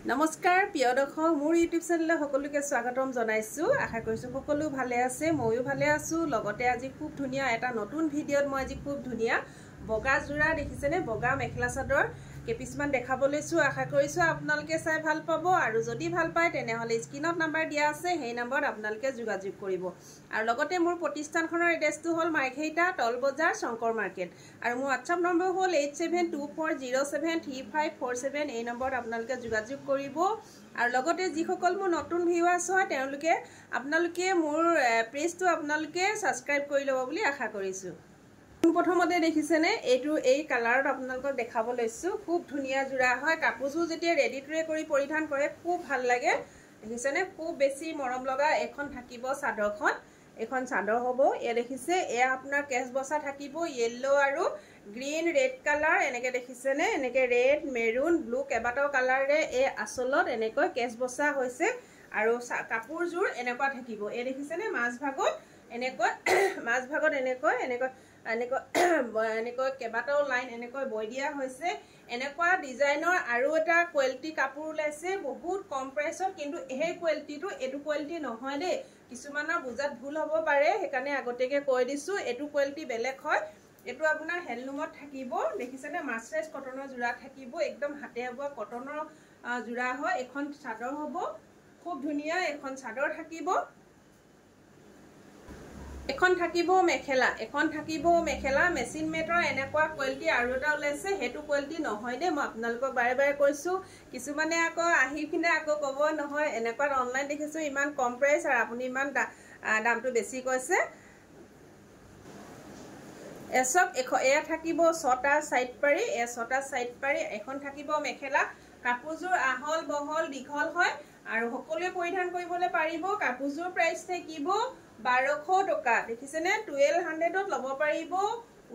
নমস্কাৰ প্ৰিয় দৰ্শক মোৰ ইউটিউব চেনেললৈ সকলোকে স্বাগতম জনাইছো আশা কৰিছো সকলো ভালে আছে ময়ো ভালে আছো লগতে আজি খুব ধুনিয়া এটা নতুন ভিডিঅ'ত মই আজি খুব ধুনিয়া বগা জোৰা দেখিছেনে বগা মেখেলা চাদৰ কেপিছমান দেখাব লৈছো আশা কৰিছো আপোনালোকে চাই ভাল পাব আৰু যদি ভাল পায় তেনেহলে স্ক্ৰিনত নাম্বাৰ দিয়া আছে সেই নম্বৰত আপোনালোকে যোগাযোগ কৰিব আৰু লগতে মোৰ প্ৰতিষ্ঠানখনৰ এড্ৰেছটো হ'ল মাইখেইটা টল বজাৰ শংকৰ মাৰ্কেট আৰু মোৰ WhatsApp নম্বৰ হ'ল 8724073547 এই নম্বৰত আপোনালোকে যোগাযোগ কৰিব আৰু লগতে যিসকল মোৰ নতুন ভিউৱাৰ্ছ হয় আপোনালোকে মোৰ পেজটো আপোনালোকে সাবস্ক্ৰাইব কৰি ল'ব বুলি আশা কৰিছো প্ৰথমতে দেখিছেনে এই কালাৰত আপোনালোকক দেখাব লৈছো খুব ধুনিয়া জোৰা হয় কাপোৰযোৰ যেতিয়া ৰেডি টু কৰি পৰিধান কৰে খুব ভাল লাগে দেখিছেনে খুব বেছি মৰম লগা এখন থাকিব চাদৰখন এখন চাদৰ হ'ব এ দেখিছে এ আপোনাৰ কেছ বসা থাকিব ইয়েলো আৰু গ্ৰীন ৰেড কালাৰ এনেকে দেখিছেনে এনেকে ৰেড মেৰুন ব্লু কেবাটাও কালাৰে এ আসলত এনেকৈ কেছ বসা হৈছে আৰু কাপোৰযোৰ এনেকুৱা থাকিব এ দেখিছেনে মাছ ভাগত এনেকৈ কেবাটাও লাইন এনেকৈ বৈ দিয়া হৈছে এনেকুৱা ডিজাইনৰ আৰু এটা কোৱালিটি কাপোৰ ওলাইছে বহুত কম প্ৰাইসত কিন্তু এই কোৱালিটিটো এটো কোৱালিটি নহয় দে কিছুমানৰ বুজাত ভুল হ'ব পাৰে সেইকাৰণে আগতেকে কৈ দিছো এটো কোৱালিটি বেলেগ হয় এটো আপোনাৰ হেললুমত থাকিব দেখিছেনে মাছৰাইজ কটনৰ জোৰা থাকিব একদম হাতে বোৱা কটনৰ জোৰা হয় এখন চাদৰ হ'ব খুব ধুনিয়া এখন চাদৰ থাকিব এখন থাকিব মেখেলা মেচিন মেটৰ এনেকুৱা কোৱালিটি আৰু এটা ওলাইছে হেতু কোৱালিটি নহয় দে মই আপোনালোকক বাৰে বাৰে কৈছো কিছুমানে আকৌ আহি কিনে আকৌ ক'ব নহয় এনেকুৱা অনলাইন দেখিছো ইমান কম প্ৰাইস আৰু আপুনি ইমান দামটো বেছি কৈছে এসব এয়া থাকিব ছটা সাইড পাৰি এখন থাকিব মেখেলা কাপোৰযোৰ আহল বহল দীঘল হয় আৰু সকলোৱে পৰিধান কৰিবলৈ পাৰিব কাপোৰযোৰ প্ৰাইস থাকিব 1200 টকা দেখিছেনে 1200ত ল'ব পাৰিব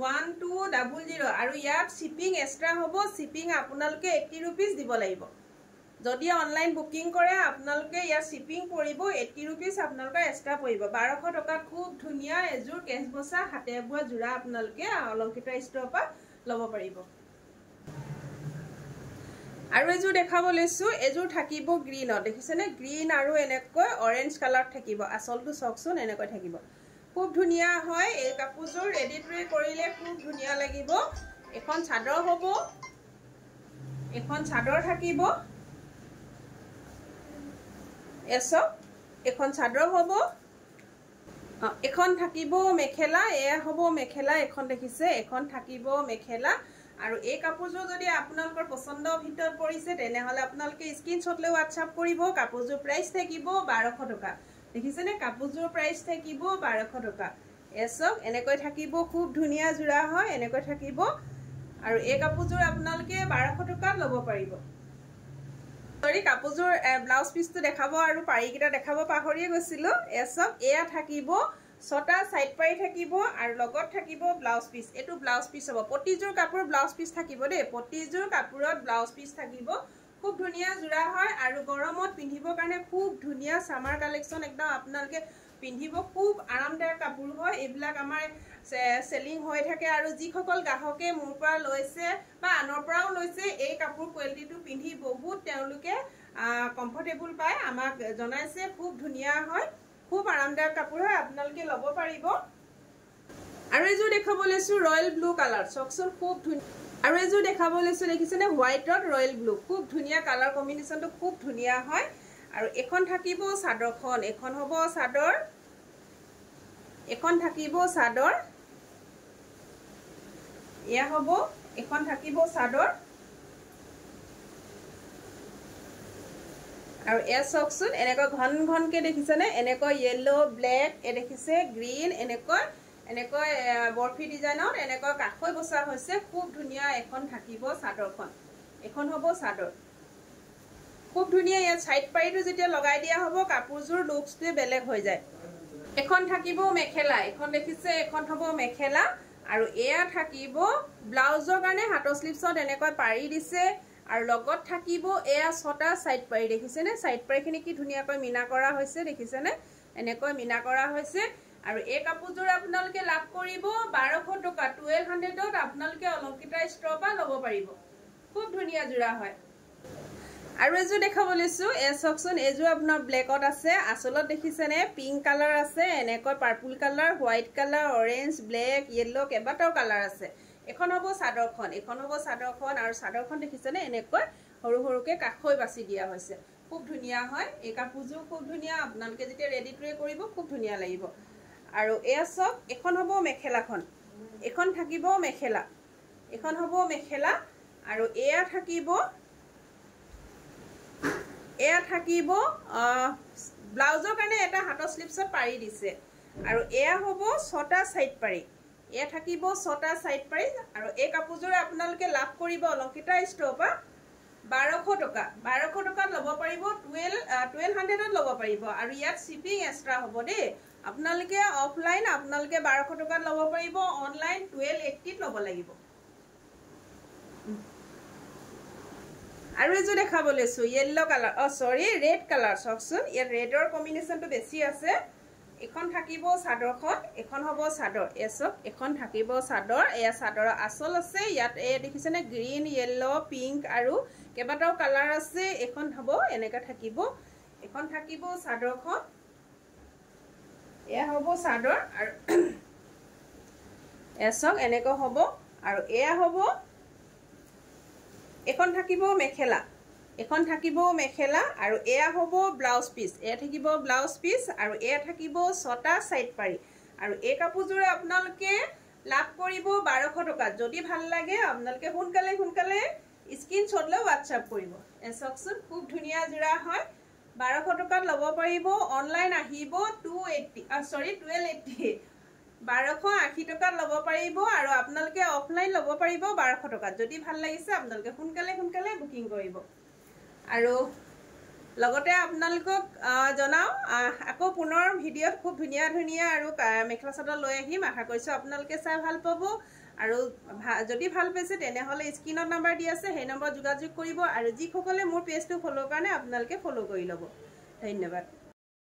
1200 আৰু ইয়াত শিপিং এক্সট্ৰা হ'ব শিপিং আপোনালোকে 80 रुपीस দিব লাগিব যদি অনলাইন বুকিং কৰে আপোনালোকে ইয়াত শিপিং পৰিব 80 रुपीस আপোনালোকৰ এক্সট্ৰা পৰিব 1200 টকা খুব ধুনিয়া এজোৰ কেছ বসা হাতে বুৱা জোৰা আপোনালোকে অলংকিতা ষ্টৰৰ পৰা ল'ব পাৰিব আৰু এজোৰ দেখাব লৈছো এজোৰ থাকিব গ্ৰীনত দেখিছেনে গ্ৰীন আৰু এনেকৈ অৰেঞ্জ কালাৰ থাকিব আসলটো চকচোন এনেকৈ থাকিব খুব ধুনিয়া হয় এই কাপোৰযোৰ ৰেডি টু কৰিলে খুব ধুনিয়া লাগিব এখন চাদৰ হ'ব এখন চাদৰ থাকিব এসব এখন চাদৰ হ'ব এখন থাকিব মেখেলা এয়া হ'ব মেখেলা এখন দেখিছে এখন থাকিব মেখেলা আৰু এই কাপোৰযোৰ যদি আপোনালোকৰ পছন্দৰ ভিতৰত পৰিছে তেনেহলে আপোনালোকে স্ক্ৰিনশ্বট লৈ WhatsApp কৰিব কাপোৰযোৰ প্ৰাইস থাকিব 1200 টকা দেখিছেনে কাপোৰযোৰ প্ৰাইস থাকিব 1200 টকা এসব এনেকৈ থাকিব খুব ধুনিয়া জোৰা হয় এনেকৈ থাকিব আৰু এই কাপোৰযোৰ আপোনালোকে 1200 টকাত ল'ব পাৰিব সৰি কাপোৰযোৰ ব্লাউজ পিসটো দেখাব আৰু পাৰিকিটা দেখাব পাহৰিয়ে গৈছিলো এসব এয়া থাকিব ছটা সাইড পাৰি থাকিব আৰু লগত থাকিব ব্লাউজ পিস এটো ব্লাউজ পিস হ'ব প্ৰতিযোৰ কাপোৰ ব্লাউজ পিস থাকিব দে প্ৰতিযোৰ কাপোৰত ব্লাউজ পিস থাকিব খুব ধুনিয়া জোৰা হয় আৰু গৰমত পিন্ধিবৰ কাৰণে খুব ধুনিয়া সামাৰ কালেকচন একদম আপোনালোকে পিন্ধিব খুব আৰামদায়ক কাপোৰ হয় এইবিলাক আমাৰ সেলিং হৈ থাকে আৰু যিসকল গ্ৰাহকে মোৰ পৰা লৈছে বা আনৰ পৰাও লৈছে এই কাপোৰ কোৱালিটিটো পিন্ধি বহুত তেওঁলোকে কমফৰ্টেবল পায় আমাক জনাইছে খুব ধুনিয়া হয় খুব আৰামদায়ক কাপোৰ হয় আপোনালোকে ল'ব পাৰিব আৰু এজোৰ দেখাব লৈছো ৰয়েল ব্লু কালাৰ চকচোন খুব ধুনিয়া আৰু এজোৰ দেখাব লৈছো দেখিছেনে হোৱাইটত ৰয়েল ব্লু খুব ধুনিয়া কালাৰ কম্বিনেশনটো খুব ধুনিয়া হয় আৰু এখন থাকিব চাদৰখন এখন হ'ব চাদৰ এখন থাকিব চাদৰ ইয়া হ'ব এখন থাকিব চাদৰ আৰু এ চকচোন এনেকৈ ঘনকে দেখিছেনে এনেকৈ ইয়েলো ব্লেক এ দেখিছে গ্ৰীন এনেকৈ বৰফি ডিজাইনত এনেকৈ কাখৈ বসা হৈছে খুব ধুনিয়া এখন থাকিব চাদৰখন এখন হ'ব চাদৰ খুব ধুনিয়া ইয়াত সাইড পাৰিটো যেতিয়া লগাই দিয়া হ'ব কাপোৰযোৰ লুকসটো বেলেগ হৈ যায় এখন থাকিব মেখেলা এখন দেখিছে এখন হ'ব মেখেলা আৰু এয়া থাকিব ব্লাউজৰ কাৰণে হাতৰ স্লিভছত এনেকৈ পাৰি দিছে আৰু লগত থাকিব এয়া ছটা সাইড পাৰি দেখিছেনে সাইড পাৰিখিনি কি ধুনিয়াকৈ মিনা কৰা হৈছে দেখিছেনে এনেকৈ মিনা কৰা হৈছে আৰু এই কাপোৰযোৰ আপোনালোকে লাভ কৰিব 1200 টকা 1200ত আপোনালোকে অলংকিতা ষ্টৰৰ পৰা ল'ব পাৰিব খুব ধুনিয়া জোৰা হয় আৰু এযোৰ দেখাব লৈছো এ চাওকচোন এযোৰ আপোনাৰ ব্লেকত আছে আচলত দেখিছেনে পিংক কালাৰ আছে এনেকৈ purple colour white colour orange black yellow কেইবাটাও কালাৰ আছে এখন হ'ব চাদৰখন আৰু চাদৰখন দেখিছেনে এনেকৈ সৰু সৰুকে কাখৈ বাছি দিয়া হৈছে খুব ধুনীয়া হয় এই কাপোৰযোৰ খুব ধুনীয়া আপোনালোকে যেতিয়া ৰেডি টু কৰিব খুব ধুনীয়া লাগিব আৰু এয়া সব এখন হ'ব মেখেলাখন এখন থাকিব মেখেলা এখন হ'ব মেখেলা আৰু এয়া থাকিব ব্লাউজৰ কাৰণে এটা হাতৰ স্লিপছত পাৰি দিছে আৰু এয়া হ'ব 6টা সাইড পাৰি এয়া থাকিব 6টা সাইড পাৰি আৰু এই কাপোৰযোৰ আপোনালোকে লাভ কৰিব অলংকিতা ষ্ট'ৰ পৰা 1200 টকাত ল'ব পাৰিব 1200ত ল'ব পাৰিব আৰু ইয়াত শিপিং এক্সট্ৰা হ'ব দেই আপোনালোকে অফলাইন আপোনালোকে 1200 টকাত ল'ব পাৰিব অনলাইন 1280ত ল'ব লাগিব আৰু এযোৰ দেখাব লৈছো য়েলো কালাৰ ৰেড কালাৰ চাওকচোন ইয়াত ৰেডৰ কম্বিনেশ্যনটো বেছি আছে এখন থাকিব চাদৰখন এখন হ'ব চাদৰ এছক এখন থাকিব চাদৰ এয়া চাদৰৰ আচল আছে ইয়াত এই দেখিছেনে গ্ৰীণ য়েলো পিংক আৰু কেইবাটাও কালাৰ আছে এখন হ'ব এনেকা থাকিব এখন থাকিব চাদৰখন এয়া হ'ব চাদৰ আৰু এছক এনেকৈ হ'ব আৰু এয়া হ'ব এখন থাকিব মেখেলা আৰু এয়া হ'ব ব্লাউজ পিস এয়া থাকিব ব্লাউজ পিস আৰু এয়া থাকিব 6টা সাইড পাৰি আৰু এই কাপোৰযোৰ আপোনালোকে লাভ কৰিব 1200 টকা যদি ভাল লাগে আপোনালোকে সোনকালে স্ক্ৰিনশ্বট লৈ WhatsApp কৰিব এছকচোন খুব ধুনীয়া জোৰা হয় 1200 টকাত ল'ব পাৰিব অনলাইন আহিব 1280 1280 টকাত ল'ব পাৰিব আৰু আপোনালোকে অফলাইন ল'ব পাৰিব 1200 টকাত যদি ভাল লাগিছে আপোনালোকে সোনকালে বুকিং কৰিব আৰু লগতে আপোনালোকক জনাও আকৌ পুনৰ ভিডিঅ'ত খুব ধুনীয়া আৰু মেখেলা চাদৰ লৈ আহিম আশা কৰিছো আপোনালোকে চাই ভাল পাব আৰু যদি ভাল পাইছে তেনেহলে স্ক্ৰিনত নাম্বাৰ দি আছে সেই নম্বৰ যোগাযোগ কৰিব আৰু যিসকলে মোৰ পেজটো ফলো কাৰণে আপোনালোকে ফলো কৰি ল'ব ধন্যবাদ